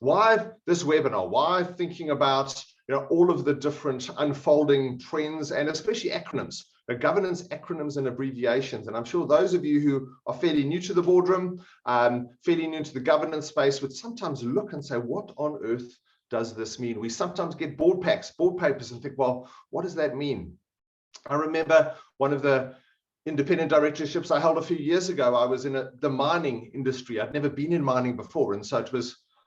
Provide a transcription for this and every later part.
why this webinar? Why thinking about all of the different unfolding trends, and especially acronyms, governance acronyms and abbreviations? And I'm sure those of you who are fairly new to the boardroom, fairly new to the governance space, would sometimes look and say, what on earth does this mean? We sometimes get board packs, board papers, and think, well, what does that mean? I remember one of the independent directorships I held a few years ago. I was in the mining industry. I'd never been in mining before. And so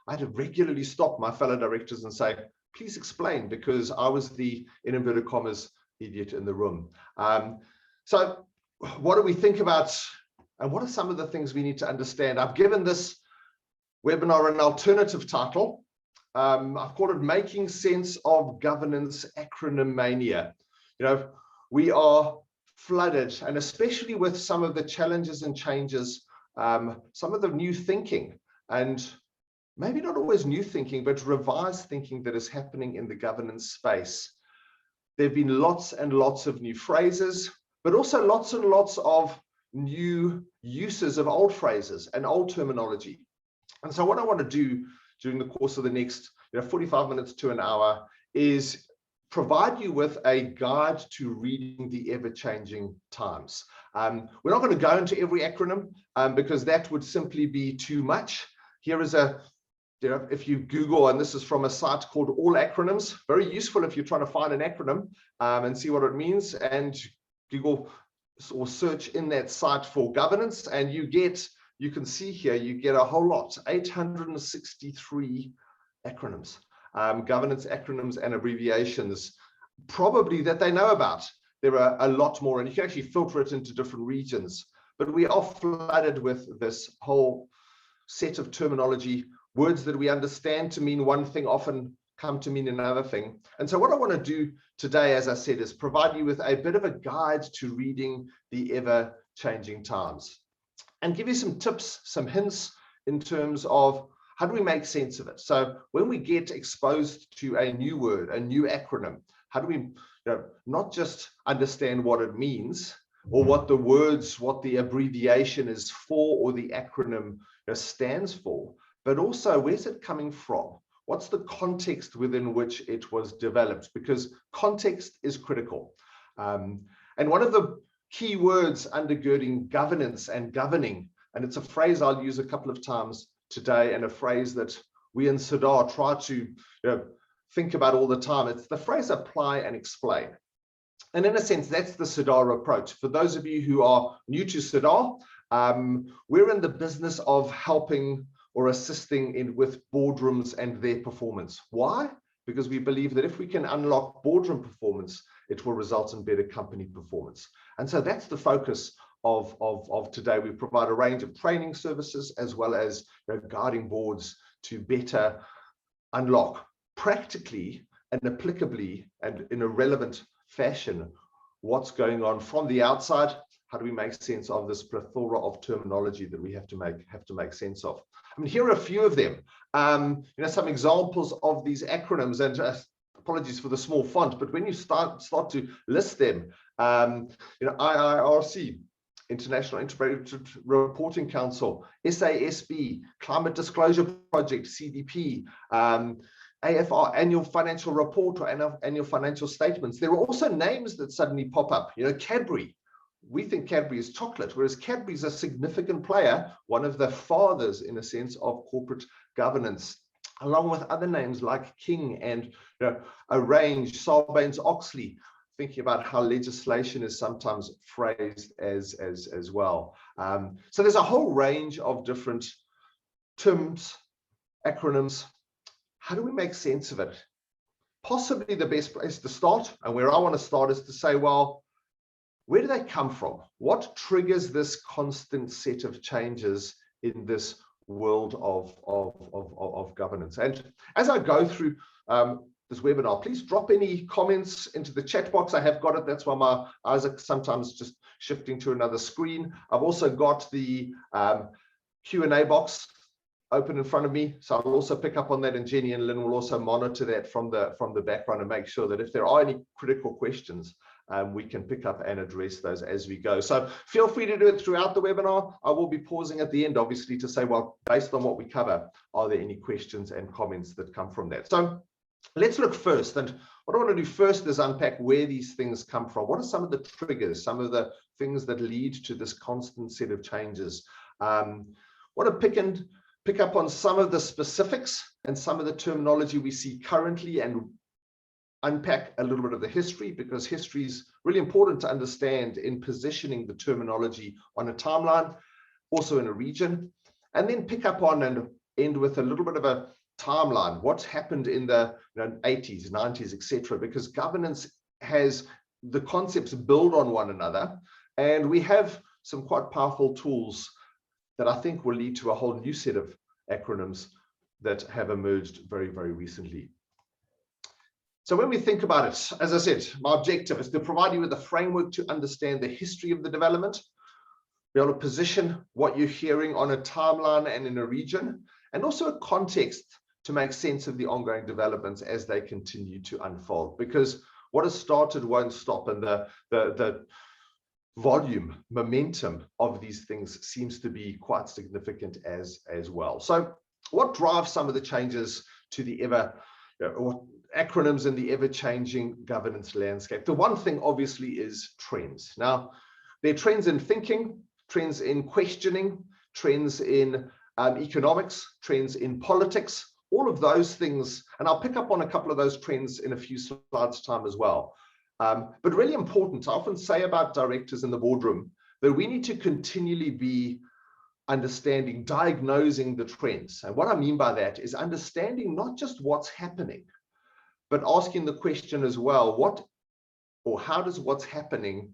I had to regularly stop my fellow directors and say, please explain, because I was the, in inverted commas, idiot in the room. So what do we think about, and what are some of the things we need to understand? I've given this webinar an alternative title. I've called it Making Sense of Governance Acronym Mania. We are flooded, and especially with some of the challenges and changes, some of the new thinking, and maybe not always new thinking, but revised thinking that is happening in the governance space. There have been lots and lots of new phrases, but also lots and lots of new uses of old phrases and old terminology. And so what I want to do during the course of the next 45 minutes to an hour is provide you with a guide to reading the ever-changing times. We're not going to go into every acronym because that would simply be too much. Here is if you Google, and this is from a site called All Acronyms, very useful if you're trying to find an acronym and see what it means, and Google or search in that site for governance, and you can see here, you get a whole lot, 863 acronyms. Governance acronyms and abbreviations, probably that they know about. There are a lot more, and you can actually filter it into different regions. But we are flooded with this whole set of terminology. Words that we understand to mean one thing often come to mean another thing. And so what I want to do today, as I said, is provide you with a bit of a guide to reading the ever-changing times and give you some tips, some hints in terms of how do we make sense of it? So when we get exposed to a new word, a new acronym, how do we not just understand what it means or what the words, what the abbreviation is for or the acronym stands for, but also where's it coming from? What's the context within which it was developed? Because context is critical. And one of the key words undergirding governance and governing, and it's a phrase I'll use a couple of times today, and a phrase that we in SASB try to think about all the time. It's the phrase apply and explain. And in a sense, that's the SASB approach. For those of you who are new to SASB, we're in the business of helping or assisting with boardrooms and their performance. Why? Because we believe that if we can unlock boardroom performance, it will result in better company performance. And so that's the focus of today. We provide a range of training services as well as guiding boards to better unlock practically and applicably and in a relevant fashion what's going on from the outside. How do we make sense of this plethora of terminology that we have to make sense of? I mean, here are a few of them. Some examples of these acronyms, and apologies for the small font, but when you start to list them, IIRC, International Integrated Reporting Council, SASB, Climate Disclosure Project, CDP, AFR, Annual Financial Report or Annual Financial Statements. There are also names that suddenly pop up. Cadbury. We think Cadbury is chocolate, whereas Cadbury is a significant player, one of the fathers, in a sense, of corporate governance, along with other names like King and Arrange, Sarbanes-Oxley, thinking about how legislation is sometimes phrased as well. So there's a whole range of different terms, acronyms. How do we make sense of it? Possibly the best place to start, and where I want to start, is to say, well, where do they come from? What triggers this constant set of changes in this world of governance? And as I go through this webinar, please drop any comments into the chat box. I have got it. That's why my eyes are sometimes just shifting to another screen. I've also got the Q&A box open in front of me, so I'll also pick up on that, and Jenny and Lynn will also monitor that from the background and make sure that if there are any critical questions, we can pick up and address those as we go. So feel free to do it throughout the webinar. I will be pausing at the end, obviously, to say, well, based on what we cover, are there any questions and comments that come from that? So let's look first. And what I want to do first is unpack where these things come from. What are some of the triggers, some of the things that lead to this constant set of changes? I want to pick up on some of the specifics and some of the terminology we see currently, and unpack a little bit of the history, because history is really important to understand in positioning the terminology on a timeline, also in a region, and then pick up on and end with a little bit of a timeline, what's happened in the 80s, 90s, etc., because governance has the concepts build on one another, and we have some quite powerful tools that I think will lead to a whole new set of acronyms that have emerged very, very recently. So when we think about it, as I said, my objective is to provide you with a framework to understand the history of the development, be able to position what you're hearing on a timeline and in a region, and also a context to make sense of the ongoing developments as they continue to unfold. Because what has started won't stop, and the volume, momentum of these things seems to be quite significant as well. So what drives some of the changes to the acronyms in the ever-changing governance landscape? The one thing obviously is trends. Now, there are trends in thinking, trends in questioning, trends in economics, trends in politics, all of those things, and I'll pick up on a couple of those trends in a few slides' time as well. But really important, I often say about directors in the boardroom that we need to continually be understanding, diagnosing the trends. And what I mean by that is understanding not just what's happening, but asking the question as well, what or how does what's happening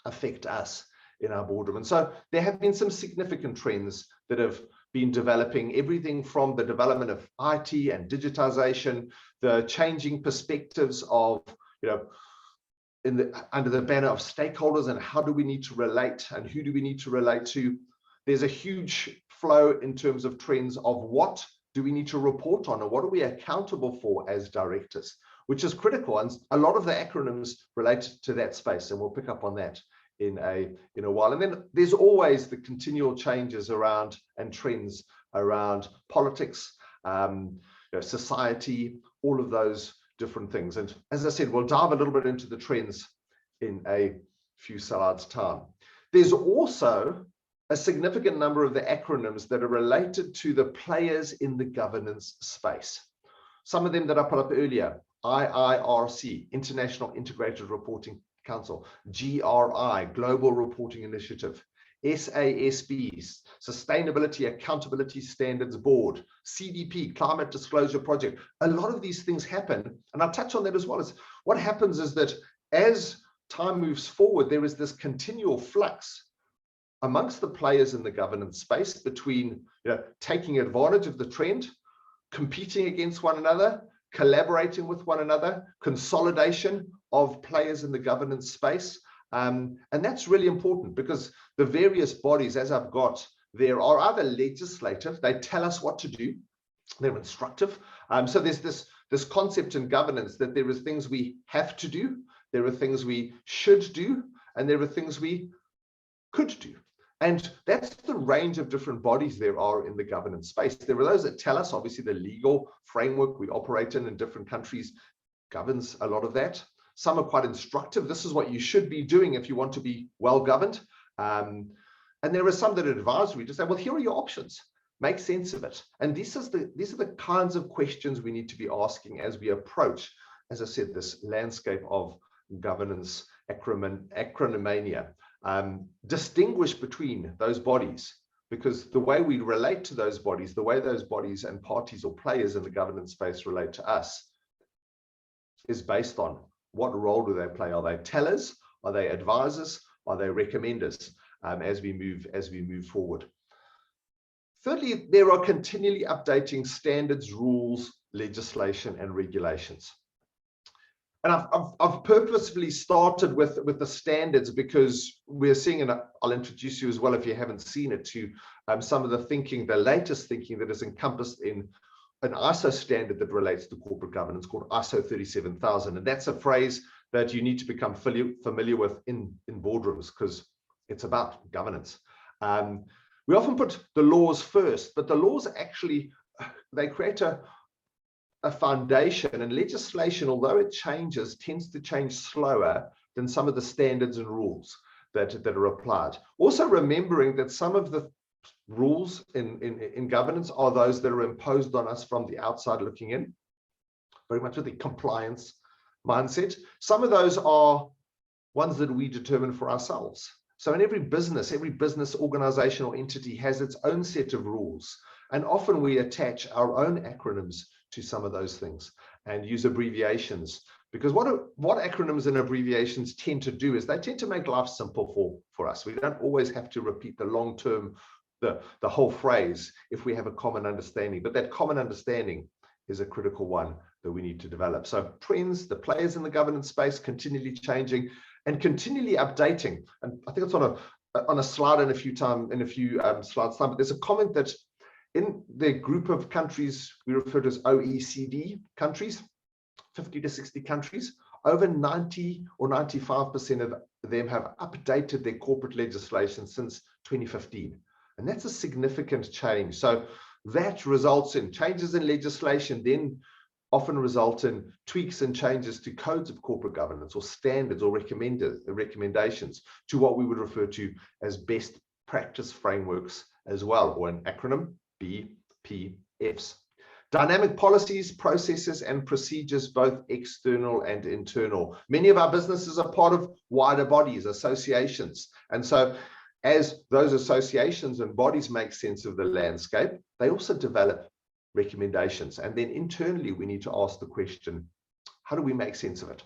affect us in our boardroom? And so there have been some significant trends that have been developing, everything from the development of IT and digitization, the changing perspectives of, under the banner of stakeholders and how do we need to relate and who do we need to relate to. There's a huge flow in terms of trends of what do we need to report on and what are we accountable for as directors, which is critical. And a lot of the acronyms relate to that space, and we'll pick up on that in a while. And then there's always the continual changes around and trends around politics, society, all of those different things. And as I said, we'll dive a little bit into the trends in a few slides' time. There's also a significant number of the acronyms that are related to the players in the governance space. Some of them that I put up earlier: IIRC, International Integrated Reporting Council; GRI, Global Reporting Initiative; SASB, Sustainability Accountability Standards Board; CDP, Climate Disclosure Project. A lot of these things happen, and I'll touch on that as well. As what happens is that as time moves forward, there is this continual flux amongst the players in the governance space between taking advantage of the trend, competing against one another, collaborating with one another, consolidation of players in the governance space. And that's really important because the various bodies, as I've got, there are either legislative, they tell us what to do, they're instructive. So there's this concept in governance that there are things we have to do, there are things we should do, and there are things we could do. And that's the range of different bodies there are in the governance space. There are those that tell us, obviously, the legal framework we operate in different countries governs a lot of that. Some are quite instructive. This is what you should be doing if you want to be well governed. And there are some that are advisory, to say, well, here are your options. Make sense of it. And these are the kinds of questions we need to be asking as we approach, as I said, this landscape of governance acronymania. Distinguish between those bodies, because the way we relate to those bodies, the way those bodies and parties or players in the governance space relate to us, is based on what role do they play. Are they tellers? Are they advisors? Are they recommenders? As we move forward. Thirdly, there are continually updating standards, rules, legislation, and regulations. And I've purposefully started with the standards because we're seeing, and I'll introduce you as well if you haven't seen it, to some of the thinking, the latest thinking that is encompassed in an ISO standard that relates to corporate governance called ISO 37000. And that's a phrase that you need to become familiar with in boardrooms, because it's about governance. We often put the laws first, but the laws actually, they create a foundation, and legislation, although it changes, tends to change slower than some of the standards and rules that are applied. Also remembering that some of the rules in governance are those that are imposed on us from the outside looking in, very much with the compliance mindset. Some of those are ones that we determine for ourselves. So in every business organization or entity has its own set of rules, and often we attach our own acronyms to some of those things and use abbreviations, because what acronyms and abbreviations tend to do is they tend to make life simple for us. We don't always have to repeat the long term, the whole phrase, if we have a common understanding, but that common understanding is a critical one that we need to develop. So trends, the players in the governance space continually changing and continually updating. And I think it's on a slide in a few slides time, but there's a comment that in the group of countries we refer to as OECD countries, 50 to 60 countries, over 90 or 95% of them have updated their corporate legislation since 2015. And that's a significant change. So that results in changes in legislation, then often result in tweaks and changes to codes of corporate governance or standards or recommendations to what we would refer to as best practice frameworks as well, or an acronym, BPFs. Dynamic policies, processes, and procedures, both external and internal. Many of our businesses are part of wider bodies, associations. And so as those associations and bodies make sense of the landscape, they also develop recommendations. And then internally, we need to ask the question, how do we make sense of it?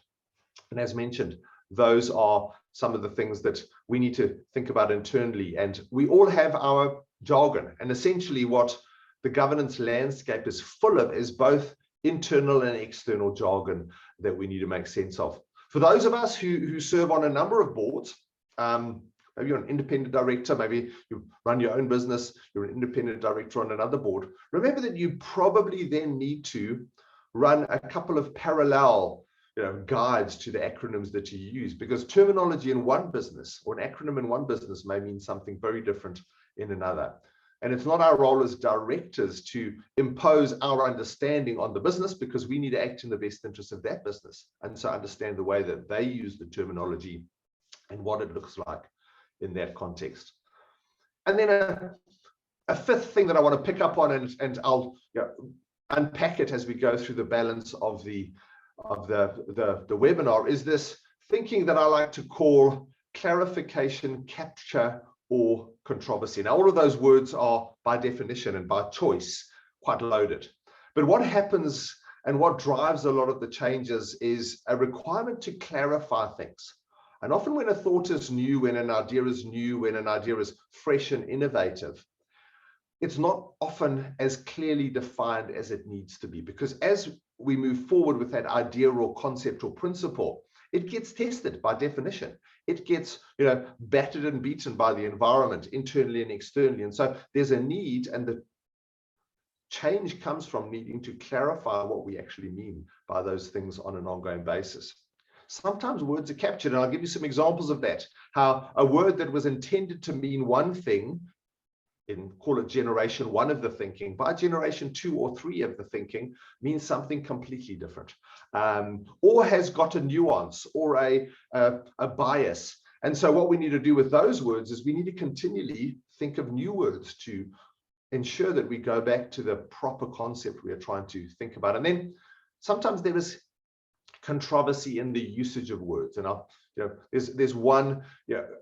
And as mentioned, those are some of the things that we need to think about internally. And we all have our jargon. And essentially what the governance landscape is full of is both internal and external jargon that we need to make sense of. For those of us who serve on a number of boards, maybe you're an independent director, maybe you run your own business, you're an independent director on another board, remember that you probably then need to run a couple of parallel guides to the acronyms that you use, because terminology in one business or an acronym in one business may mean something very different in another. And it's not our role as directors to impose our understanding on the business, because we need to act in the best interest of that business, and so understand the way that they use the terminology and what it looks like in that context. And then a fifth thing that I want to pick up on, and I'll unpack it as we go through the balance of the webinar, is this thinking that I like to call clarification, capture, or controversy. Now, all of those words are by definition and by choice quite loaded. But what happens and what drives a lot of the changes is a requirement to clarify things. And often when a thought is new, when an idea is new, when an idea is fresh and innovative, it's not often as clearly defined as it needs to be, because as we move forward with that idea or concept or principle, it gets tested by definition. It gets battered and beaten by the environment, internally and externally. And so there's a need, and the change comes from needing to clarify what we actually mean by those things on an ongoing basis. Sometimes words are captured, and I'll give you some examples of that. How a word that was intended to mean one thing, call it generation one of the thinking, by generation 2 or 3 of the thinking means something completely different, or has got a nuance or a bias. And so what we need to do with those words is we need to continually think of new words to ensure that we go back to the proper concept we are trying to think about. And then sometimes there is controversy in the usage of words, and there's one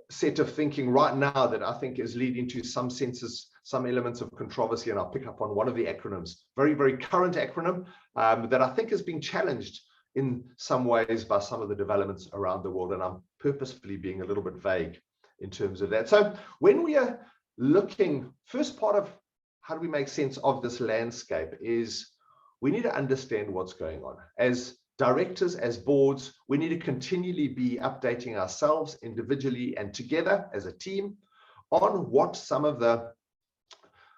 set of thinking right now that I think is leading to some elements of controversy, and I'll pick up on one of the acronyms, very, very current acronym that I think is being challenged in some ways by some of the developments around the world, and I'm purposefully being a little bit vague in terms of that. So when we are looking, first part of how do we make sense of this landscape is we need to understand what's going on. As directors, as boards, we need to continually be updating ourselves individually and together as a team on what some of the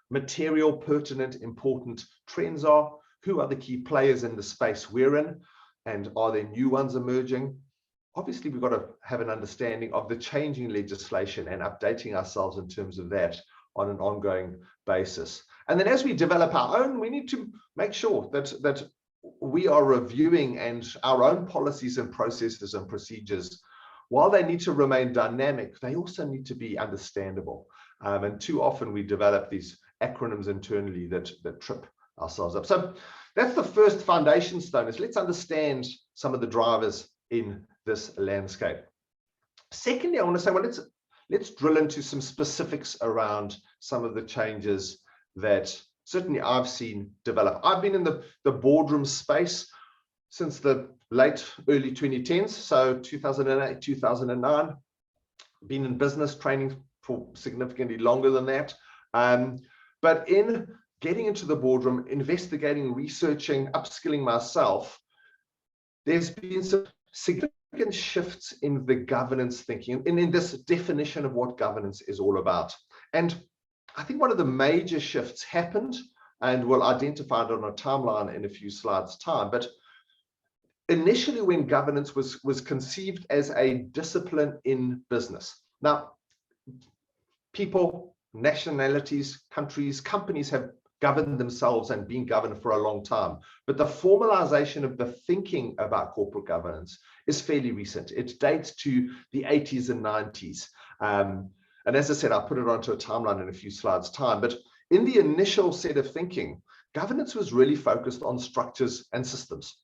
material, pertinent, important trends are, who are the key players in the space we're in, and are there new ones emerging? obviously we've got to have an understanding of the changing legislation and updating ourselves in terms of that on an ongoing basis. And then as we develop our own, we need to make sure that we are reviewing and our own policies and processes and procedures, while they need to remain dynamic, they also need to be understandable. And too often we develop these acronyms internally that trip ourselves up. So that's the first foundation stone, is let's understand some of the drivers in this landscape. Secondly, I want to say, well, let's drill into some specifics around some of the changes that certainly I've seen develop. I've been in the boardroom space since the early 2010s, so 2008, 2009. Been in business training for significantly longer than that. But in getting into the boardroom, investigating, researching, upskilling myself, there's been some significant shifts in the governance thinking and in this definition of what governance is all about. And I think one of the major shifts happened, and we'll identify it on a timeline in a few slides' time. But initially, when governance was conceived as a discipline in business. Now, people, nationalities, countries, companies have governed themselves and been governed for a long time. But the formalization of the thinking about corporate governance is fairly recent. It dates to the 80s and 90s. And as I said, I'll put it onto a timeline in a few slides' time. But in the initial set of thinking, governance was really focused on structures and systems.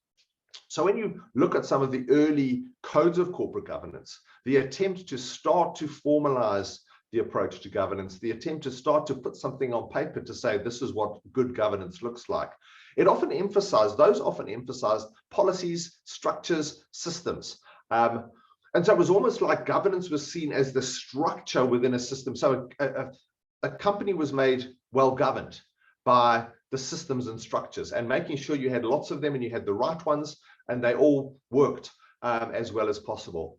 So when you look at some of the early codes of corporate governance, the attempt to start to formalize the approach to governance, the attempt to start to put something on paper to say this is what good governance looks like, those often emphasized policies, structures, systems. And so it was almost like governance was seen as the structure within a system. So a company was made well governed by the systems and structures, and making sure you had lots of them and you had the right ones and they all worked as well as possible.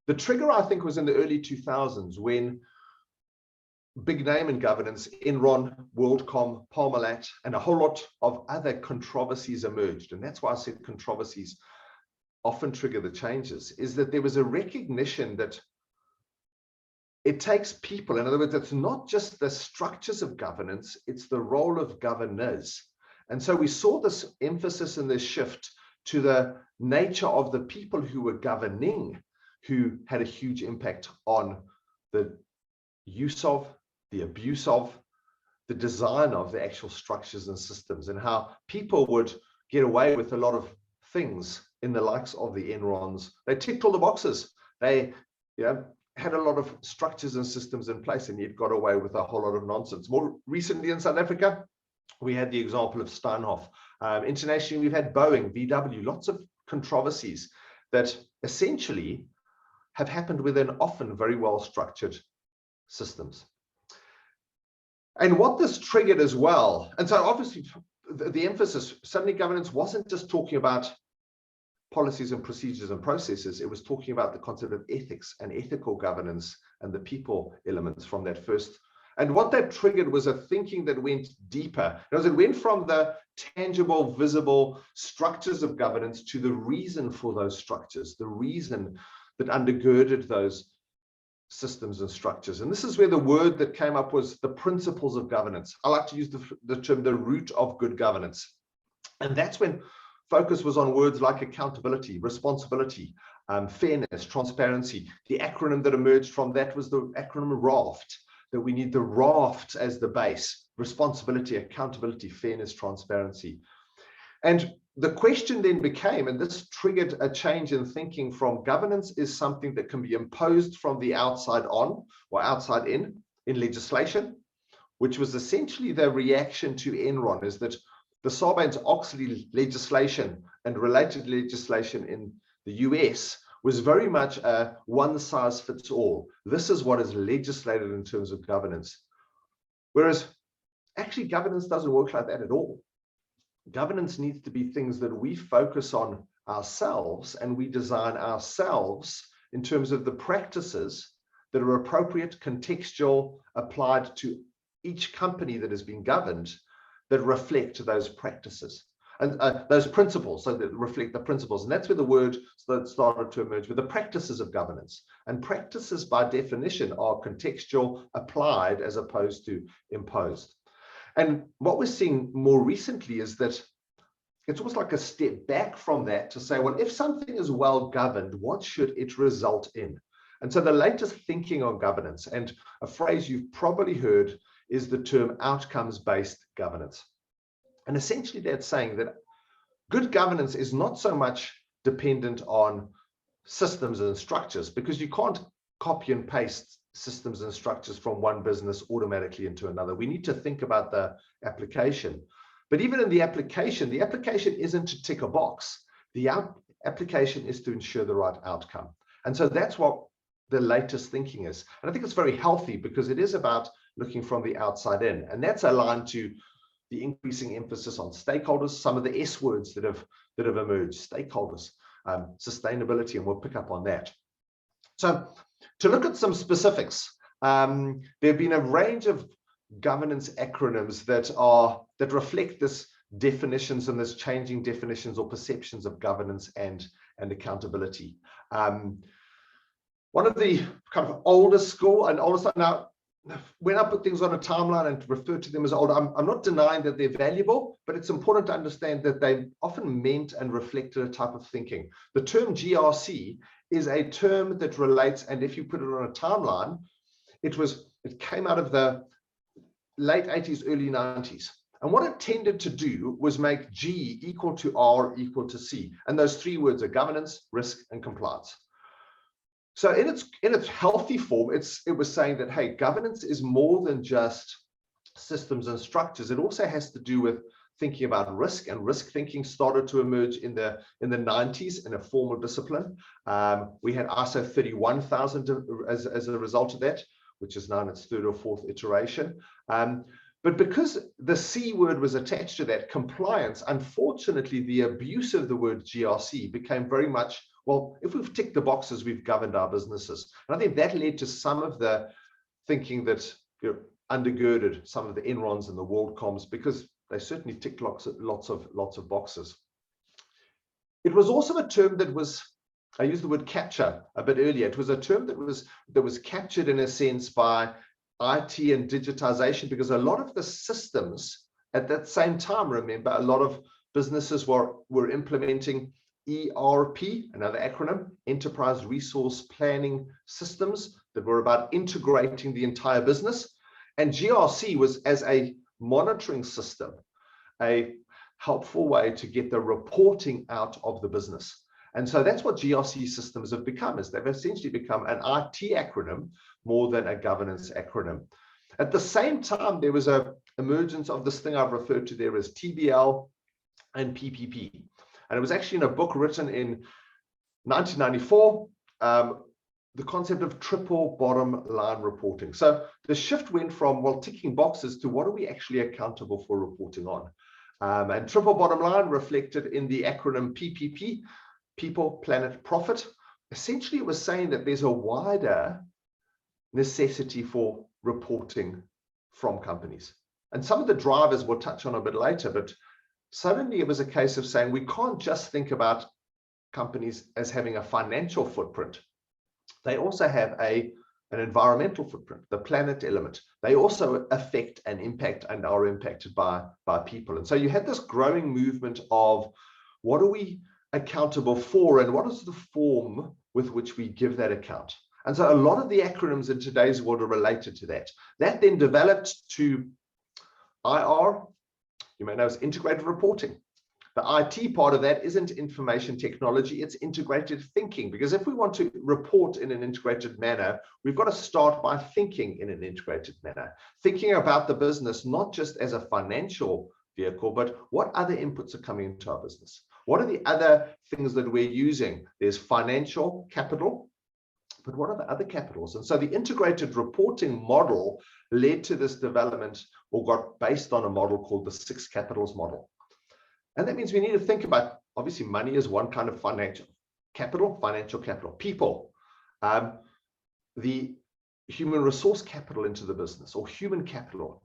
The trigger, I think, was in the early 2000s when big name in governance, Enron, WorldCom, Parmalat, and a whole lot of other controversies emerged. And that's why I said controversies often trigger the changes, is that there was a recognition that it takes people. In other words, it's not just the structures of governance, it's the role of governors. And so we saw this emphasis and this shift to the nature of the people who were governing, who had a huge impact on the use of, the abuse of, the design of the actual structures and systems, and how people would get away with a lot of things in the likes of the Enrons. They ticked all the boxes. They had a lot of structures and systems in place, and yet got away with a whole lot of nonsense. More recently in South Africa, we had the example of Steinhoff. Internationally, we've had Boeing, VW, lots of controversies that essentially have happened within often very well-structured systems. And what this triggered as well, and so obviously the emphasis, suddenly governance wasn't just talking about policies and procedures and processes, it was talking about the concept of ethics and ethical governance and the people elements from that first. And what that triggered was a thinking that went deeper. It went from the tangible, visible structures of governance to the reason for those structures, the reason that undergirded those systems and structures. And this is where the word that came up was the principles of governance. I like to use the term the root of good governance. And that's when focus was on words like accountability, responsibility, fairness, transparency. The acronym that emerged from that was the acronym RAFT, that we need the RAFT as the base: responsibility, accountability, fairness, transparency. And the question then became, and this triggered a change in thinking from governance is something that can be imposed from the outside on or outside in legislation, which was essentially the reaction to Enron, is that the Sarbanes-Oxley legislation and related legislation in the US was very much a one-size-fits-all. This is what is legislated in terms of governance. Whereas actually governance doesn't work like that at all. Governance needs to be things that we focus on ourselves and we design ourselves in terms of the practices that are appropriate, contextual, applied to each company that has been governed, that reflect those practices. and those principles, so that reflect the principles. And that's where the word started to emerge with the practices of governance. And practices by definition are contextual, applied, as opposed to imposed. And what we're seeing more recently is that it's almost like a step back from that to say, well, if something is well governed, what should it result in? And so the latest thinking on governance, and a phrase you've probably heard, is the term outcomes-based governance. And essentially that's saying that good governance is not so much dependent on systems and structures, because you can't copy and paste systems and structures from one business automatically into another. We need to think about the application. But even in the application isn't to tick a box. The application is to ensure the right outcome. And so that's what the latest thinking is. And I think it's very healthy, because it is about looking from the outside in. And that's aligned to the increasing emphasis on stakeholders, some of the S words that have emerged, stakeholders, sustainability, and we'll pick up on that. So to look at some specifics, there have been a range of governance acronyms that reflect this definitions and this changing definitions or perceptions of governance and accountability. One of the kind of oldest school and oldest, now when I put things on a timeline and refer to them as old, I'm not denying that they're valuable, but it's important to understand that they often meant and reflected a type of thinking. The term GRC is a term that relates, and if you put it on a timeline, it came out of the late 80s, early 90s. And what it tended to do was make G equal to R equal to C. And those three words are governance, risk, and compliance. So in its healthy form, it was saying that, hey, governance is more than just systems and structures. It also has to do with thinking about risk, and risk thinking started to emerge in the 90s in a formal discipline. We had ISO 31000 as a result of that, which is now in its third or fourth iteration. But because the C word was attached to that, compliance, unfortunately, the abuse of the word GRC became very much, well, if we've ticked the boxes, we've governed our businesses. And I think that led to some of the thinking that undergirded some of the Enrons and the WorldComs, because they certainly ticked lots of boxes. It was also a term that was, I used the word capture a bit earlier. It was a term that was captured in a sense by IT and digitization, because a lot of the systems at that same time, remember, a lot of businesses were implementing ERP, another acronym, Enterprise Resource Planning Systems, that were about integrating the entire business. And GRC was, as a monitoring system, a helpful way to get the reporting out of the business. And so that's what GRC systems have become, is they've essentially become an IT acronym more than a governance acronym. At the same time, there was an emergence of this thing I've referred to there as TBL and PPP. And it was actually in a book written in 1994, the concept of triple bottom line reporting. So the shift went from, well, ticking boxes to what are we actually accountable for reporting on? And triple bottom line reflected in the acronym PPP, People, Planet, Profit. Essentially, it was saying that there's a wider necessity for reporting from companies. And some of the drivers we'll touch on a bit later, but suddenly it was a case of saying we can't just think about companies as having a financial footprint. They also have an environmental footprint, the planet element. They also affect and impact and are impacted by people. And so you had this growing movement of what are we accountable for, and what is the form with which we give that account? And so a lot of the acronyms in today's world are related to that. That then developed to IR, you may know, as integrated reporting. The IT part of that isn't information technology, it's integrated thinking. Because if we want to report in an integrated manner, we've got to start by thinking in an integrated manner. Thinking about the business, not just as a financial vehicle, but what other inputs are coming into our business? What are the other things that we're using? There's financial capital, but what are the other capitals? And so the integrated reporting model led to this development, or got based on a model called the 6 capitals model. And that means we need to think about, obviously, money is one kind of financial capital, people, the human resource capital into the business, or human capital,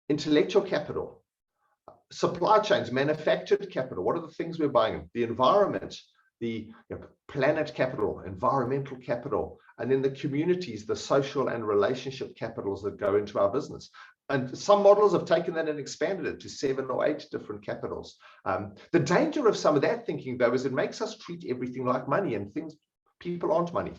intellectual capital, Supply chains, manufactured capital, what are the things we're buying? The environment, the planet capital, environmental capital, and then the communities, the social and relationship capitals that go into our business. And some models have taken that and expanded it to 7 or 8 different capitals. The danger of some of that thinking, though, is it makes us treat everything like money, and people aren't money.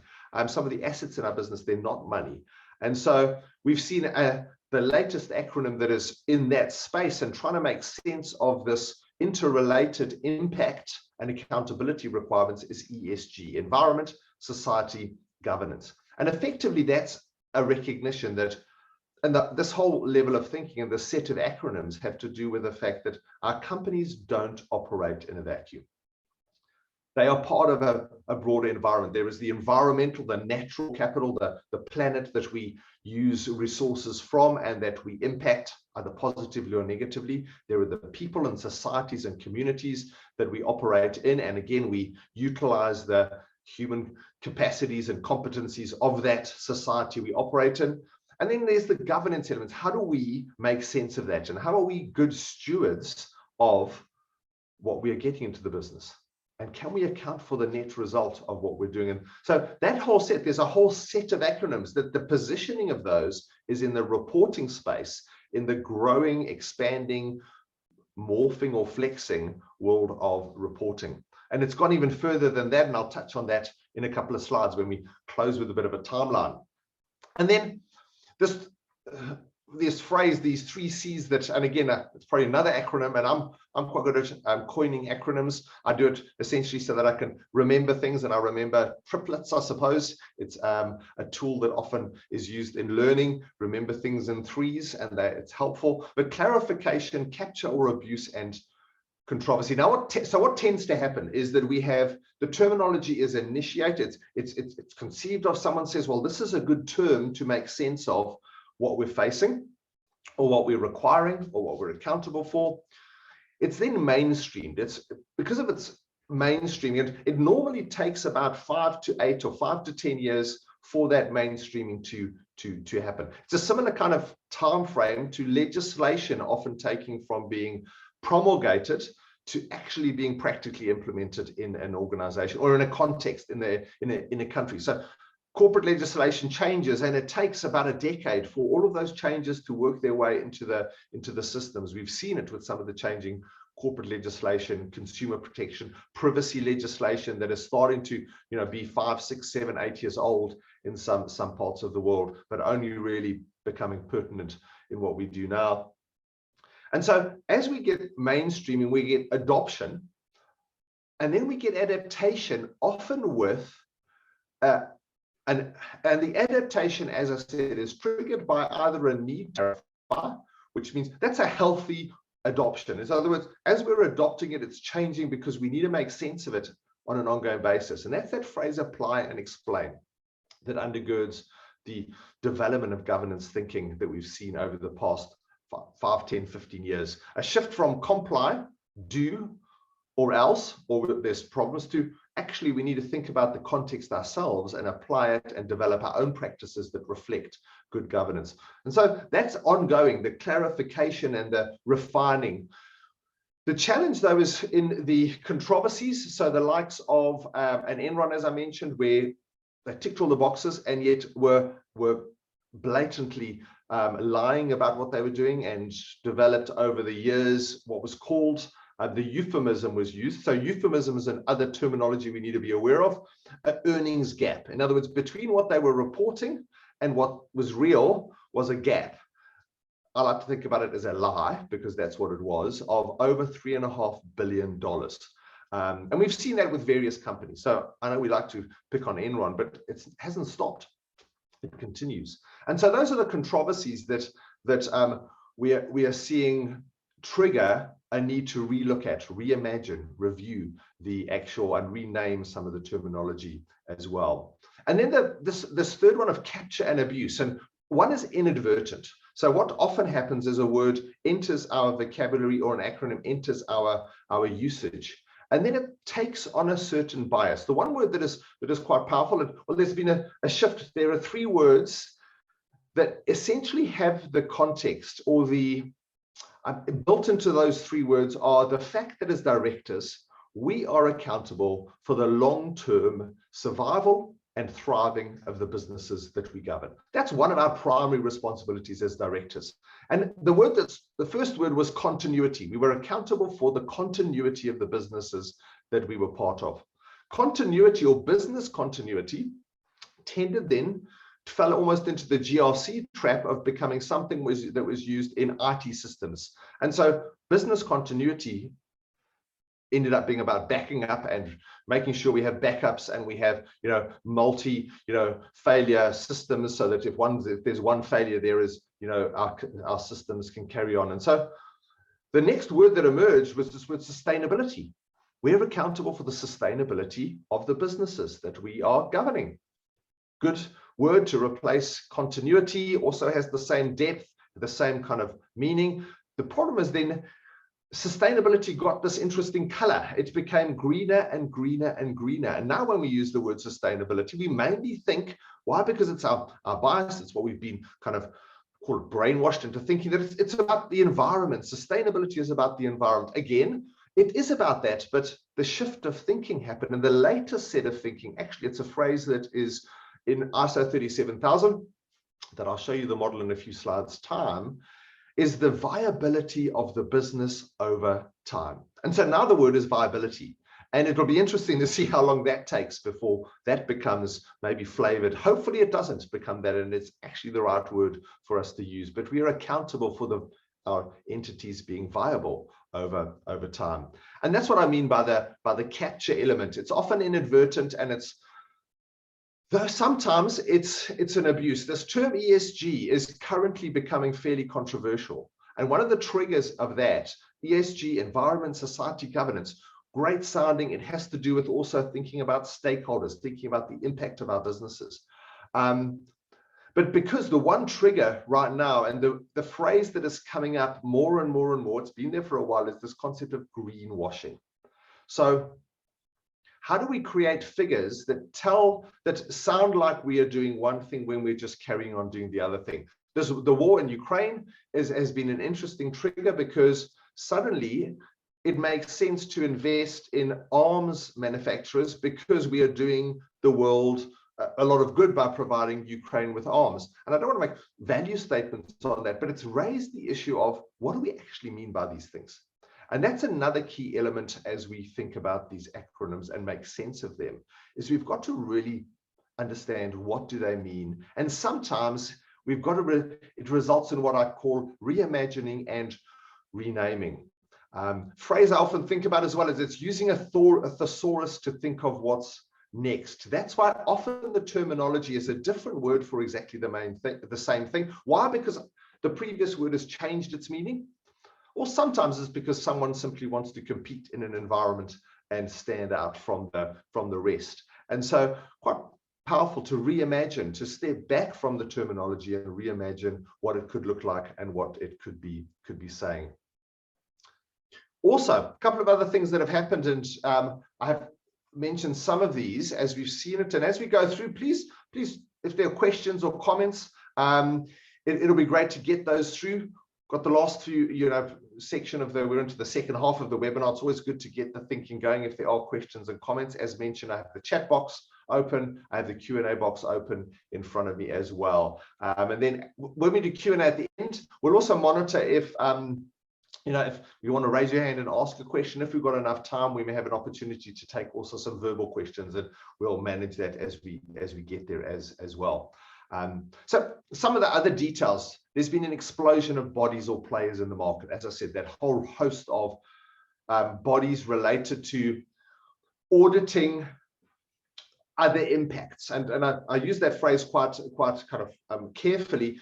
Some of the assets in our business, they're not money. And so we've seen the latest acronym that is in that space and trying to make sense of this interrelated impact and accountability requirements is ESG, environment, society, governance. And effectively, that's a recognition that, and this whole level of thinking and the set of acronyms have to do with the fact that our companies don't operate in a vacuum. They are part of a broader environment. There is the environmental, the natural capital, the planet that we use resources from and that we impact either positively or negatively. There are the people and societies and communities that we operate in. And again, we utilize the human capacities and competencies of that society we operate in. And then there's the governance elements. How do we make sense of that? And how are we good stewards of what we are getting into the business? And can we account for the net result of what we're doing? And so that whole set, there's a whole set of acronyms that the positioning of those is in the reporting space, in the growing, expanding, morphing or flexing world of reporting. And it's gone even further than that. And I'll touch on that in a couple of slides when we close with a bit of a timeline. And then this phrase, these 3 C's that, and again, it's probably another acronym, and I'm quite good at coining acronyms. I do it essentially so that I can remember things, and I remember triplets, I suppose. It's a tool that often is used in learning, remember things in 3s, and it's helpful. But clarification, capture or abuse, and controversy. Now, what tends to happen is that we have the terminology is initiated, it's conceived of, someone says, well, this is a good term to make sense of what we're facing or what we're requiring or what we're accountable for. It's then mainstreamed. It's because of its mainstreaming, it normally takes about 5 to 8 or 5 to 10 years for that mainstreaming to happen. It's a similar kind of time frame to legislation often taking from being promulgated to actually being practically implemented in an organization or in a context in a country. So corporate legislation changes, and it takes about a decade for all of those changes to work their way into the systems. We've seen it with some of the changing corporate legislation, consumer protection, privacy legislation that is starting to be 5, 6, 7, 8 years old in some parts of the world, but only really becoming pertinent in what we do now. And so as we get mainstreaming, we get adoption, and then we get adaptation, often with and the adaptation, as I said, is triggered by either a need to clarify, which means that's a healthy adoption. In other words, as we're adopting it, it's changing because we need to make sense of it on an ongoing basis. And that's that phrase, apply and explain, that undergirds the development of governance thinking that we've seen over the past 5, 10, 15 years. A shift from comply, do, or else, or there's problems, to actually we need to think about the context ourselves and apply it and develop our own practices that reflect good governance. And so that's ongoing, the clarification and the refining. The challenge, though, is in the controversies. So the likes of an Enron, as I mentioned, where they ticked all the boxes and yet were blatantly lying about what they were doing, and developed over the years what was called the euphemism was used. So euphemism is another terminology we need to be aware of, an earnings gap. In other words, between what they were reporting and what was real was a gap. I like to think about it as a lie, because that's what it was, of over $3.5 billion. And we've seen that with various companies. So I know we like to pick on Enron, but it hasn't stopped. It continues. And so those are the controversies that we are seeing trigger a need to relook at, reimagine, review the actual, and rename some of the terminology as well. And then this third one of capture and abuse. And one is inadvertent. So what often happens is a word enters our vocabulary, or an acronym enters our usage, and then it takes on a certain bias. The one word that is quite powerful, well, there's been a shift. There are 3 words that essentially have the context or the built into those three words are the fact that as directors, we are accountable for the long-term survival and thriving of the businesses that we govern. That's one of our primary responsibilities as directors. And the first word was continuity. We were accountable for the continuity of the businesses that we were part of. Continuity, or business continuity, tended then to fall almost into the GRC trap of becoming something that was used in IT systems. And so business continuity ended up being about backing up and making sure we have backups and we have, multi, failure systems, so that if there's one failure, there is, our systems can carry on. And so the next word that emerged was this word sustainability. We're accountable for the sustainability of the businesses that we are governing. Good word to replace continuity, also has the same depth, the same kind of meaning. The problem is then sustainability got this interesting color. It became greener and greener and greener. And now when we use the word sustainability, we mainly think, why? Because it's our bias. It's what we've been kind of called brainwashed into thinking that it's about the environment. Sustainability is about the environment. Again, it is about that, but the shift of thinking happened. And the latest set of thinking, actually, it's a phrase that is in ISO 37000, that I'll show you the model in a few slides' time, is the viability of the business over time. And so now the word is viability. And it'll be interesting to see how long that takes before that becomes maybe flavored. Hopefully it doesn't become that, and it's actually the right word for us to use. But we are accountable for our entities being viable over time. And that's what I mean by the capture element. It's often inadvertent, and though sometimes it's an abuse. This term ESG is currently becoming fairly controversial. And one of the triggers of that, ESG, environment, society, governance, great sounding. It has to do with also thinking about stakeholders, thinking about the impact of our businesses. But because the one trigger right now, and the phrase that is coming up more and more and more, it's been there for a while, is this concept of greenwashing. So how do we create figures that sound like we are doing one thing when we're just carrying on doing the other thing? The war in Ukraine has been an interesting trigger, because suddenly it makes sense to invest in arms manufacturers, because we are doing the world a lot of good by providing Ukraine with arms. And I don't want to make value statements on that, but it's raised the issue of what do we actually mean by these things? And that's another key element as we think about these acronyms and make sense of them, is we've got to really understand what do they mean. And sometimes we've got to, it results in what I call reimagining and renaming. Phrase I often think about as well is it's using a thesaurus to think of what's next. That's why often the terminology is a different word for exactly the same thing. Why? Because the previous word has changed its meaning. Or sometimes it's because someone simply wants to compete in an environment and stand out from the rest. And so quite powerful to reimagine, to step back from the terminology and reimagine what it could look like and what it could be saying. Also, a couple of other things that have happened, and I have mentioned some of these as we've seen it. And as we go through, please, if there are questions or comments, it'll be great to get those through. Got the last few, we're into the second half of the webinar. It's always good to get the thinking going if there are questions and comments. As mentioned, I have the chat box open. I have the Q&A box open in front of me as well. And then when we do Q&A at the end, we'll also monitor if you want to raise your hand and ask a question. If we've got enough time, we may have an opportunity to take also some verbal questions, and we'll manage that as we get there as well. So some of the other details, there's been an explosion of bodies or players in the market. As I said, that whole host of bodies related to auditing other impacts. And I use that phrase quite kind of carefully.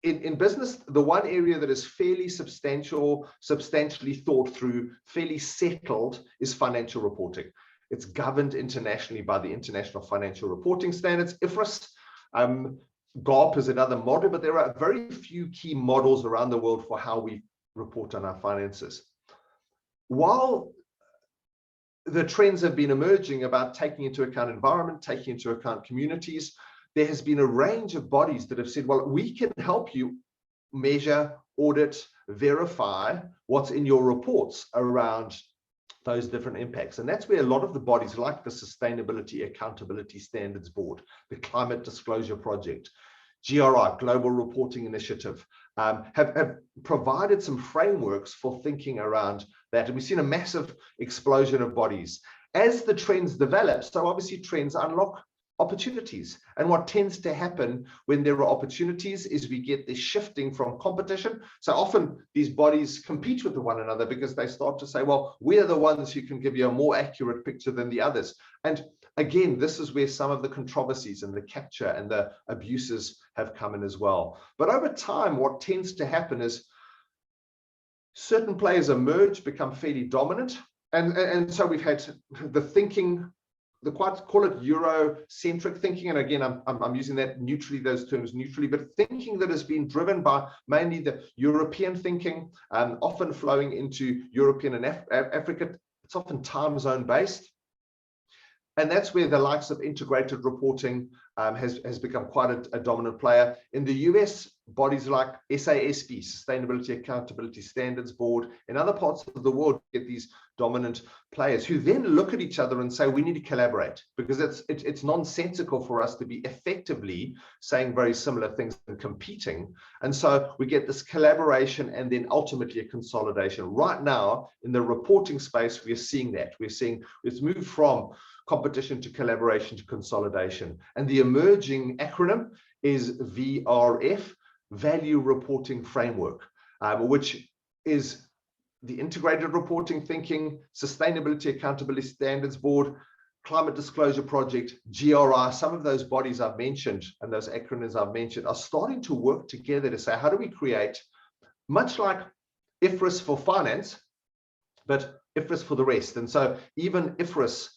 In business, the one area that is fairly substantially thought through, fairly settled, is financial reporting. It's governed internationally by the International Financial Reporting Standards, IFRS. GARP is another model, but there are very few key models around the world for how we report on our finances. While the trends have been emerging about taking into account environment, taking into account communities, there has been a range of bodies that have said, well, we can help you measure, audit, verify what's in your reports around those different impacts. And that's where a lot of the bodies like the Sustainability Accountability Standards Board, the Climate Disclosure Project, GRI, Global Reporting Initiative, have provided some frameworks for thinking around that. And we've seen a massive explosion of bodies as the trends develop. So obviously trends unlock opportunities. And what tends to happen when there are opportunities is we get this shifting from competition. So often these bodies compete with one another because they start to say, well, we're the ones who can give you a more accurate picture than the others. And again, this is where some of the controversies and the capture and the abuses have come in as well. But over time, what tends to happen is certain players emerge, become fairly dominant. And so we've had the thinking, call it Eurocentric thinking, and again, I'm using that neutrally, those terms neutrally, but thinking that has been driven by mainly the European thinking, often flowing into European and Africa. It's often time zone based. And that's where the likes of integrated reporting has become quite a dominant player. In the US, bodies like SASB, Sustainability Accountability Standards Board, in other parts of the world, get these dominant players who then look at each other and say, we need to collaborate, because it's nonsensical for us to be effectively saying very similar things and competing. And so we get this collaboration and then ultimately a consolidation. Right now, in the reporting space, we are seeing that. We're seeing it's moved from competition to collaboration to consolidation. And the emerging acronym is VRF, Value Reporting Framework, which is the Integrated Reporting Thinking, Sustainability Accountability Standards Board, Climate Disclosure Project, GRI. Some of those bodies I've mentioned and those acronyms I've mentioned are starting to work together to say, how do we create, much like IFRS for finance, but IFRS for the rest. And so even IFRS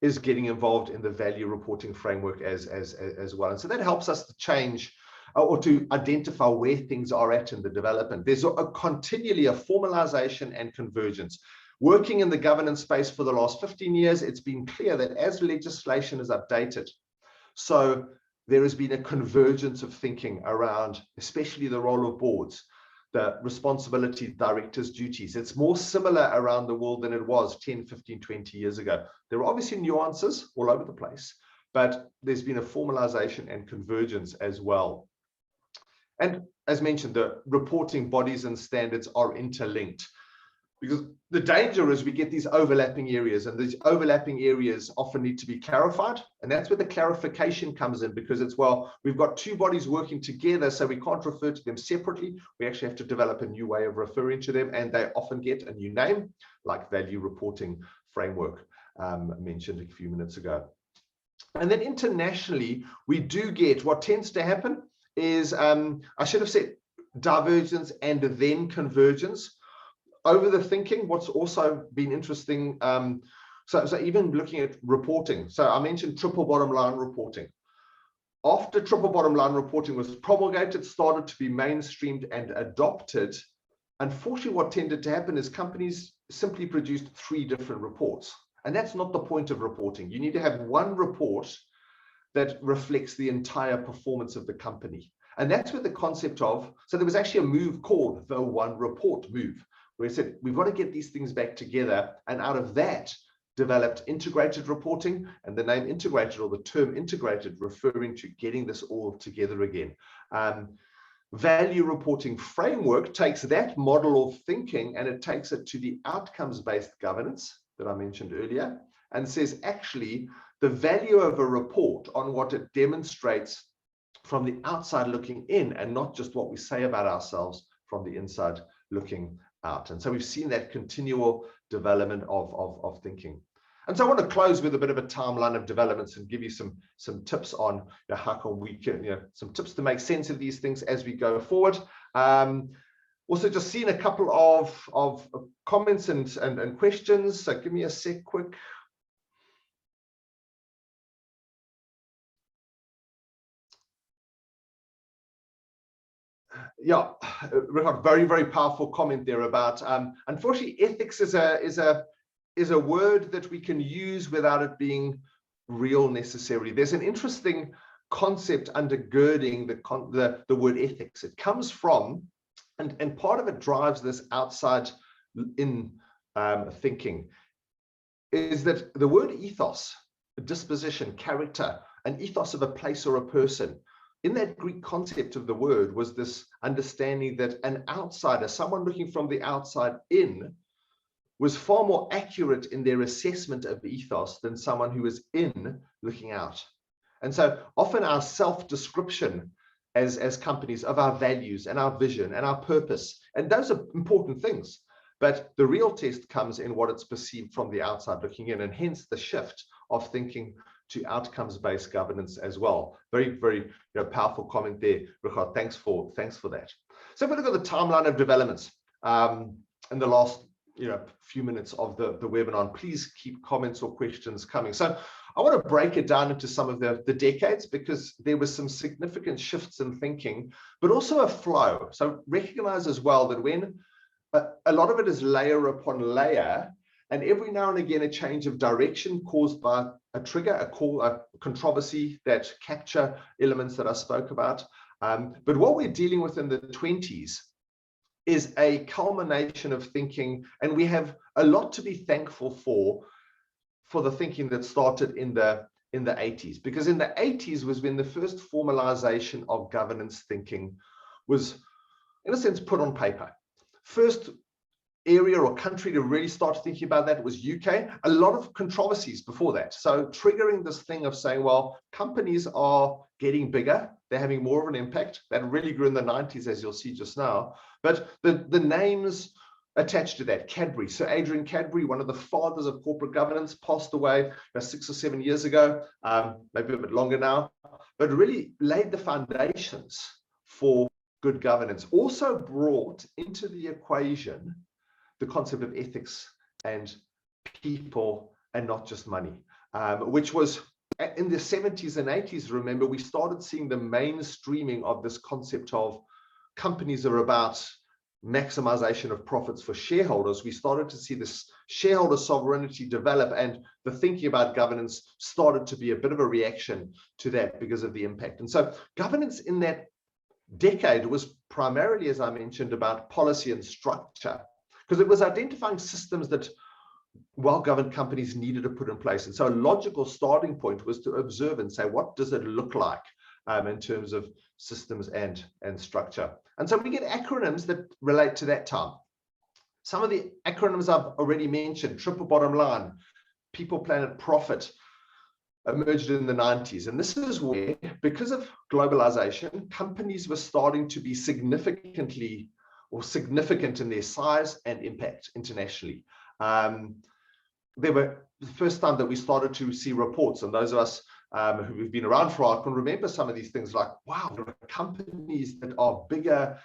is getting involved in the value reporting framework as well. And so that helps us to change or to identify where things are at in the development. There's continually a formalization and convergence. Working in the governance space for the last 15 years, it's been clear that as legislation is updated, so there has been a convergence of thinking around, especially the role of boards, the responsibility, directors' duties. It's more similar around the world than it was 10, 15, 20 years ago. There are obviously nuances all over the place, but there's been a formalization and convergence as well. And as mentioned, the reporting bodies and standards are interlinked, because the danger is we get these overlapping areas, and these overlapping areas often need to be clarified. And that's where the clarification comes in, because it's, well, we've got two bodies working together, so we can't refer to them separately. We actually have to develop a new way of referring to them, and they often get a new name, like Value Reporting Framework, mentioned a few minutes ago. And then internationally, we do get, what tends to happen is, I should have said divergence and then convergence. Over the thinking, what's also been interesting, so even looking at reporting, so I mentioned triple bottom line reporting. After triple bottom line reporting was promulgated, started to be mainstreamed and adopted, unfortunately what tended to happen is companies simply produced 3 different reports. And that's not the point of reporting. You need to have one report that reflects the entire performance of the company. And that's where the concept of, so there was actually a move called the One Report move, where it said, we've got to get these things back together. And out of that developed integrated reporting, and the name integrated, or the term integrated, referring to getting this all together again. Value reporting framework takes that model of thinking and it takes it to the outcomes-based governance that I mentioned earlier, and says, actually, the value of a report on what it demonstrates from the outside looking in, and not just what we say about ourselves from the inside looking out. And so we've seen that continual development of thinking. And so I want to close with a bit of a timeline of developments and give you some tips on how can we can, some tips to make sense of these things as we go forward. Also just seen a couple of comments and questions. So give me a sec quick. Yeah, very, very powerful comment there about, unfortunately, ethics is a word that we can use without it being real necessarily. There's an interesting concept undergirding the word ethics. It comes from And part of it drives this outside in thinking, is that the word ethos, disposition, character, an ethos of a place or a person, in that Greek concept of the word was this understanding that an outsider, someone looking from the outside in, was far more accurate in their assessment of ethos than someone who was in looking out. And so often our self-description as companies of our values and our vision and our purpose, and those are important things, but the real test comes in what it's perceived from the outside looking in, and hence the shift of thinking to outcomes-based governance as well. Very, very powerful comment there, Richard. Thanks for that. So if we look at the timeline of developments in the last few minutes of the webinar, please keep comments or questions coming. So I want to break it down into some of the decades, because there was some significant shifts in thinking, but also a flow. So recognize as well that when a lot of it is layer upon layer, and every now and again a change of direction caused by a trigger, a call, a controversy that capture elements that I spoke about. But what we're dealing with in the 20s is a culmination of thinking, and we have a lot to be thankful for the thinking that started in the 80s, because in the 80s was when the first formalization of governance thinking was, in a sense, put on paper. First area or country to really start thinking about that was UK. A lot of controversies before that. So triggering this thing of saying, well, companies are getting bigger, they're having more of an impact. That really grew in the 90s, as you'll see just now. But the names attached to that, Cadbury. So Adrian Cadbury, one of the fathers of corporate governance, passed away 6 or 7 years ago, maybe a bit longer now, but really laid the foundations for good governance. Also brought into the equation the concept of ethics and people and not just money, which was in the 70s and 80s. Remember, we started seeing the mainstreaming of this concept of companies are about maximization of profits for shareholders. We started to see this shareholder sovereignty develop, and the thinking about governance started to be a bit of a reaction to that because of the impact. And so governance in that decade was primarily, as I mentioned, about policy and structure, because it was identifying systems that well-governed companies needed to put in place. And so a logical starting point was to observe and say, what does it look like in terms of systems and structure? And so we get acronyms that relate to that time. Some of the acronyms I've already mentioned: triple bottom line, people, planet, profit, emerged in the 90s. And this is where, because of globalization, companies were starting to be significant in their size and impact internationally. There were the first time that we started to see reports, and those of us who've been around for a while can remember some of these things, like, wow, there are companies that are bigger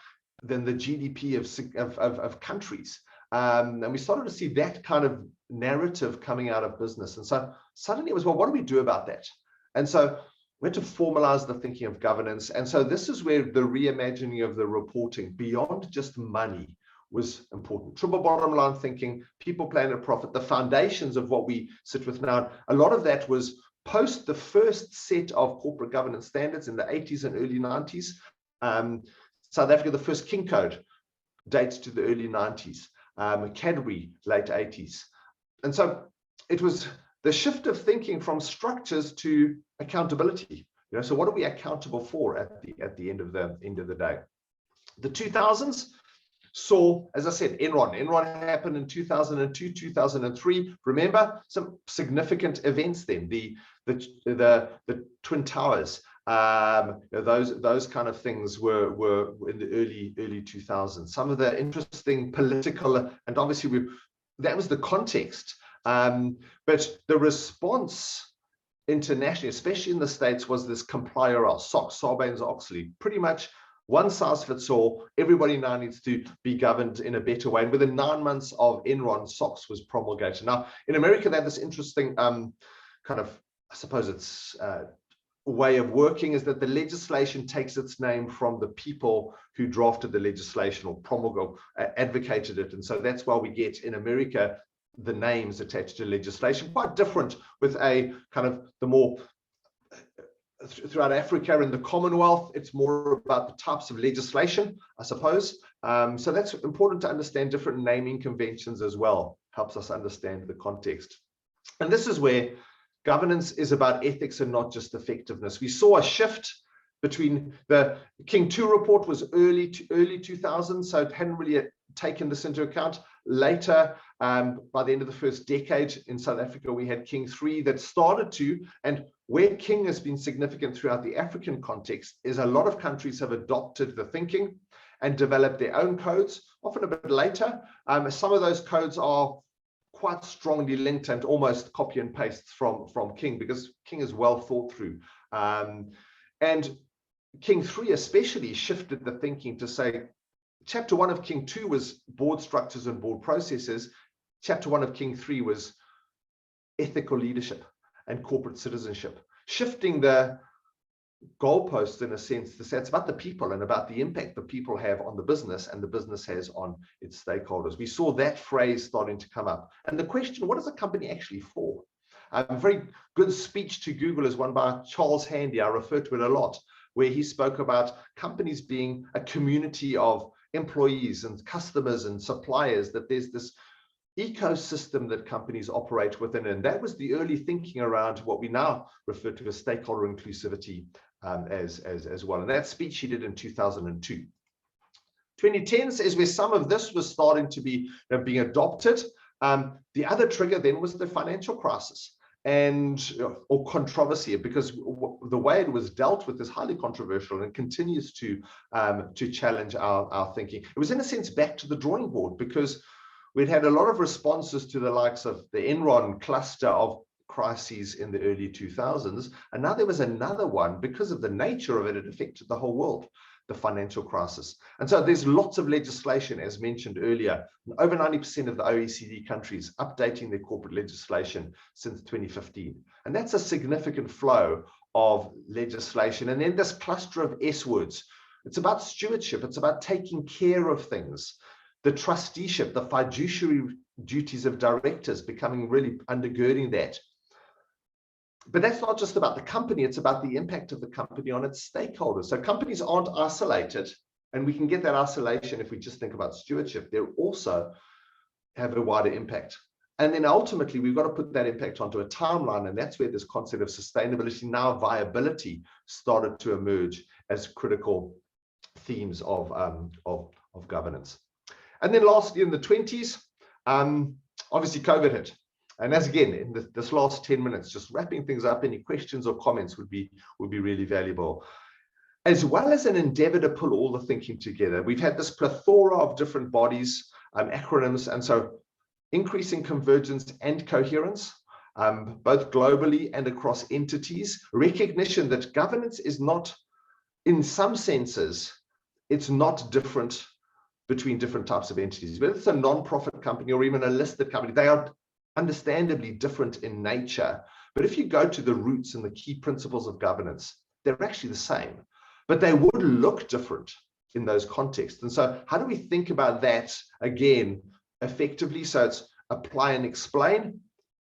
than the GDP of countries. And we started to see that kind of narrative coming out of business. And so suddenly it was, well, what do we do about that? And so we had to formalize the thinking of governance. And so this is where the reimagining of the reporting beyond just money was important. Triple bottom line thinking, people, planet, profit, the foundations of what we sit with now. A lot of that was post the first set of corporate governance standards in the 80s and early 90s. South Africa, the first King Code dates to the early 90s. Cadbury, late 80s. And so it was the shift of thinking from structures to accountability. So what are we accountable for at the end of the day? The 2000s saw, as I said, Enron happened in 2002, 2003. Remember some significant events then, the Twin Towers, those kind of things were in the early 2000s. Some of the interesting political, and obviously that was the context, but the response internationally, especially in the States, was this comply or else, SOX, Sarbanes-Oxley, pretty much one size fits all. Everybody now needs to be governed in a better way. And within 9 months of Enron, SOX was promulgated. Now, in America, they have this interesting kind of, I suppose it's way of working, is that the legislation takes its name from the people who drafted the legislation or promulgated, advocated it. And so that's why we get in America the names attached to legislation, quite different with a kind of the more throughout Africa and the Commonwealth. It's more about the types of legislation, I suppose, So that's important to understand different naming conventions as well, helps us understand the context. And this is where governance is about ethics and not just effectiveness. We saw a shift between the King 2 report was early 2000s, so it hadn't really taken this into account. Later, by the end of the first decade in South Africa, we had King 3 that started to, and where King has been significant throughout the African context is a lot of countries have adopted the thinking and developed their own codes, often a bit later. Some of those codes are quite strongly linked and almost copy and paste from King, because King is well thought through. And King 3 especially shifted the thinking to say, Chapter 1 of King 2 was board structures and board processes. Chapter 1 of King 3 was ethical leadership and corporate citizenship, shifting the goalposts in a sense to say it's about the people and about the impact the people have on the business and the business has on its stakeholders. We saw that phrase starting to come up. And the question, what is a company actually for? A very good speech to Google is one by Charles Handy. I refer to it a lot, where he spoke about companies being a community of employees and customers and suppliers, that there's this ecosystem that companies operate within. And that was the early thinking around what we now refer to as stakeholder inclusivity as well. And that speech he did in 2002. 2010s is where some of this was starting to be being adopted. The other trigger then was the financial crisis or controversy, because the way it was dealt with is highly controversial and continues to challenge our thinking. It was in a sense back to the drawing board, because we'd had a lot of responses to the likes of the Enron cluster of crises in the early 2000s, and now there was another one. Because of the nature of it, it affected the whole world, the financial crisis. And so there's lots of legislation, as mentioned earlier, over 90% of the OECD countries updating their corporate legislation since 2015. And that's a significant flow of legislation. And then this cluster of S words, it's about stewardship, it's about taking care of things, the trusteeship, the fiduciary duties of directors becoming really undergirding that. But that's not just about the company, it's about the impact of the company on its stakeholders. So companies aren't isolated, and we can get that isolation if we just think about stewardship. They also have a wider impact. And then ultimately, we've got to put that impact onto a timeline, and that's where this concept of sustainability, now viability, started to emerge as critical themes of governance. And then lastly, in the 20s, obviously COVID hit. And as again, in this last 10 minutes, just wrapping things up, any questions or comments would be really valuable. As well as an endeavor to pull all the thinking together, we've had this plethora of different bodies, acronyms, and so increasing convergence and coherence, both globally and across entities, recognition that governance is not, in some senses, it's not different between different types of entities. Whether it's a non-profit company or even a listed company, they are understandably different in nature. But if you go to the roots and the key principles of governance, they're actually the same, but they would look different in those contexts. And so how do we think about that again effectively? So it's apply and explain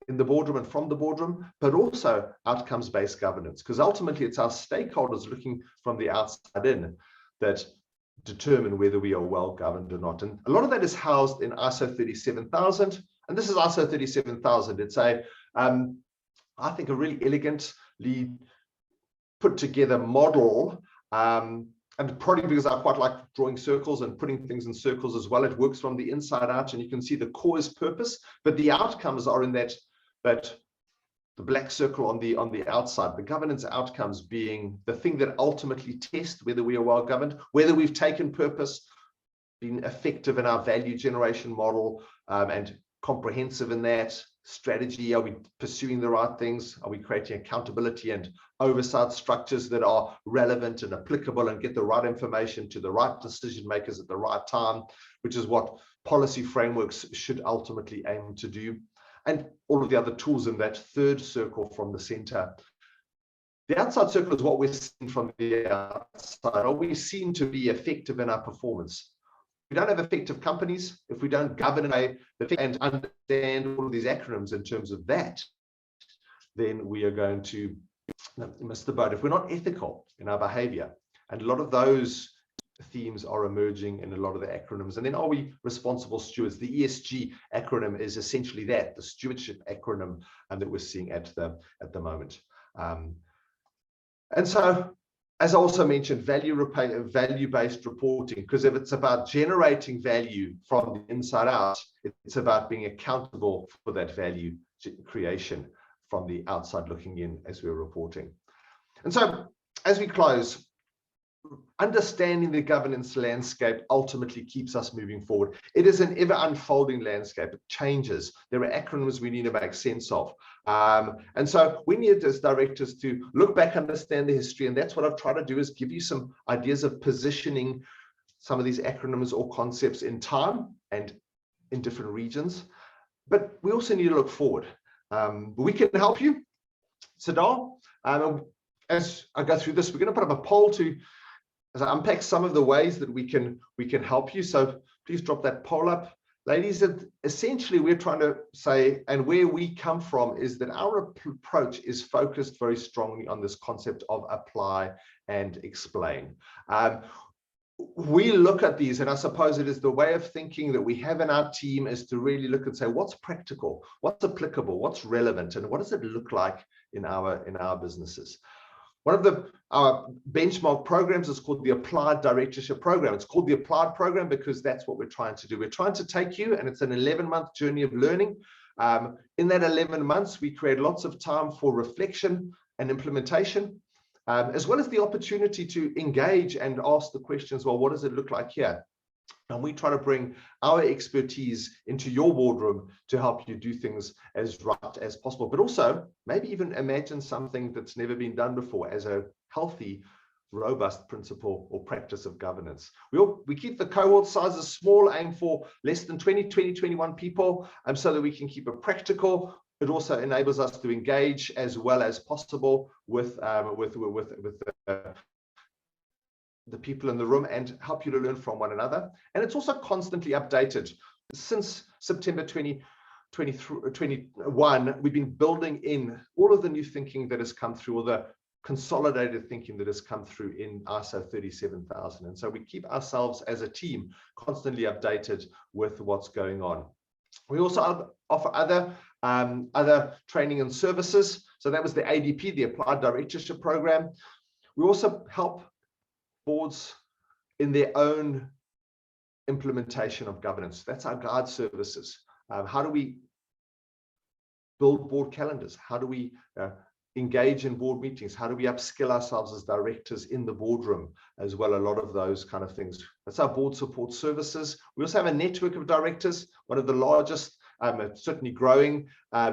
in the boardroom and from the boardroom, but also outcomes-based governance, because ultimately it's our stakeholders looking from the outside in that determine whether we are well governed or not. And a lot of that is housed in ISO 37000. And this is ISO 37000. It's I think, a really elegantly put together model. And probably because I quite like drawing circles and putting things in circles as well. It works from the inside out, and you can see the core is purpose, but the outcomes are in that the black circle on the outside, the governance outcomes being the thing that ultimately test whether we are well governed, whether we've taken purpose, been effective in our value generation model, and comprehensive in that strategy. Are we pursuing the right things? Are we creating accountability and oversight structures that are relevant and applicable and get the right information to the right decision makers at the right time, which is what policy frameworks should ultimately aim to do. And all of the other tools in that third circle from the center. The outside circle is what we're seeing from the outside. Are we seen to be effective in our performance? We don't have effective companies if we don't govern in a and understand all of these acronyms in terms of that, then we are going to miss the boat. If we're not ethical in our behavior, and a lot of those themes are emerging in a lot of the acronyms. And then, are we responsible stewards? The ESG acronym is essentially that, the stewardship acronym that we're seeing at the moment. And so, as I also mentioned, value-based reporting, because if it's about generating value from the inside out, it's about being accountable for that value creation from the outside looking in as we're reporting. And so, as we close, understanding the governance landscape ultimately keeps us moving forward. It is an ever unfolding landscape. It changes. There are acronyms we need to make sense of. And so we need as directors to look back, understand the history. And that's what I've tried to do, is give you some ideas of positioning some of these acronyms or concepts in time and in different regions. But we also need to look forward. We can help you. Sadar, as I go through this, we're going to put up a poll to, as I unpack some of the ways that we can help you. So please drop that poll up. Ladies, essentially we're trying to say, and where we come from, is that our approach is focused very strongly on this concept of apply and explain. We look at these, and I suppose it is the way of thinking that we have in our team, is to really look and say, what's practical, what's applicable, what's relevant, and what does it look like in our businesses. One of our benchmark programs is called the Applied Directorship Program. It's called the Applied Program because that's what we're trying to do. We're trying to take you, and it's an 11-month journey of learning. In that 11 months, we create lots of time for reflection and implementation, as well as the opportunity to engage and ask the questions, well, what does it look like here? And we try to bring our expertise into your boardroom to help you do things as right as possible, but also maybe even imagine something that's never been done before as a healthy, robust principle or practice of governance. We keep the cohort sizes small, aim for less than 21 people, so that we can keep it practical. It also enables us to engage as well as possible with the people in the room and help you to learn from one another. And it's also constantly updated. Since September 2021, we've been building in all of the new thinking that has come through, or the consolidated thinking that has come through in ISO 37000. And so we keep ourselves as a team constantly updated with what's going on. We also offer other training and services. So that was the ADP, the Applied Directorship Program. We also help boards in their own implementation of governance. That's our guide services. How do we build board calendars? How do we engage in board meetings? How do we upskill ourselves as directors in the boardroom as well? A lot of those kind of things. That's our board support services. We also have a network of directors, one of the largest, certainly growing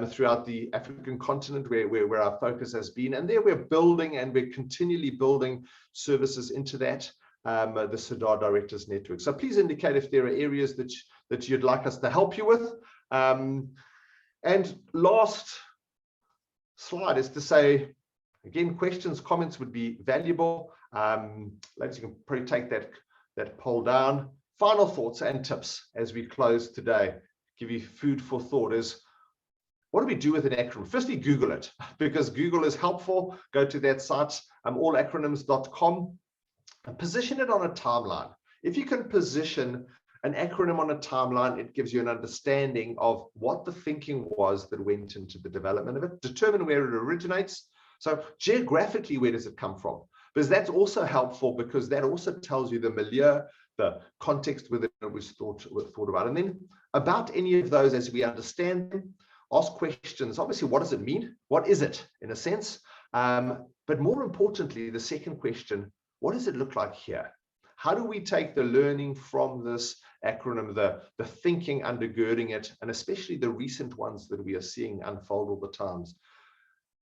throughout the African continent, where our focus has been. And there we're building, and we're continually building services into that, the SADAR Directors Network. So please indicate if there are areas that you'd like us to help you with. And last slide is to say, again, questions, comments would be valuable. Ladies, you can probably take that poll down. Final thoughts and tips as we close today. Give you food for thought is, what do we do with an acronym? Firstly, Google it, because Google is helpful. Go to that site, allacronyms.com, and position it on a timeline. If you can position an acronym on a timeline, it gives you an understanding of what the thinking was that went into the development of it. Determine where it originates. So geographically, where does it come from? Because that's also helpful, because that also tells you the milieu, the context within it was thought about. And then about any of those, as we understand them, ask questions. Obviously, what does it mean? What is it, in a sense? But more importantly, the second question, what does it look like here? How do we take the learning from this acronym, the thinking undergirding it, and especially the recent ones that we are seeing unfold all the times,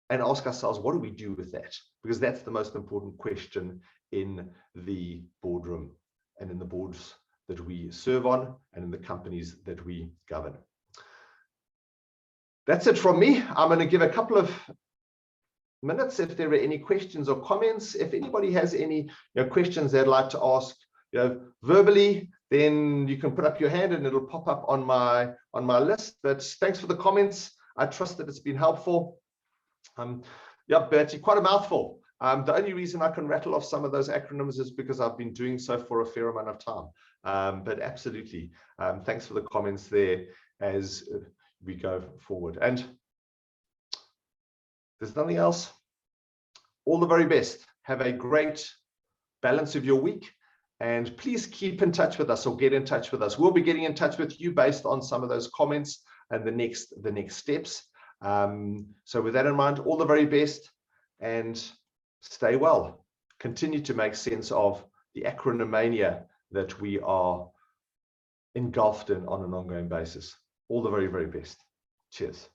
and ask ourselves, what do we do with that? Because that's the most important question in the boardroom and in the boards that we serve on and in the companies that we govern. That's it from me. I'm going to give a couple of minutes if there are any questions or comments. If anybody has any questions they'd like to ask verbally, then you can put up your hand and it'll pop up on my list. But thanks for the comments. I trust that it's been helpful. Yeah, Bertie, quite a mouthful. The only reason I can rattle off some of those acronyms is because I've been doing so for a fair amount of time. But absolutely, thanks for the comments there as we go forward. And there's nothing else. All the very best. Have a great balance of your week. And please keep in touch with us or get in touch with us. We'll be getting in touch with you based on some of those comments and the next steps. So with that in mind, all the very best and stay well. Continue to make sense of the acronym mania that we are engulfed in on an ongoing basis. All the very, very best. Cheers.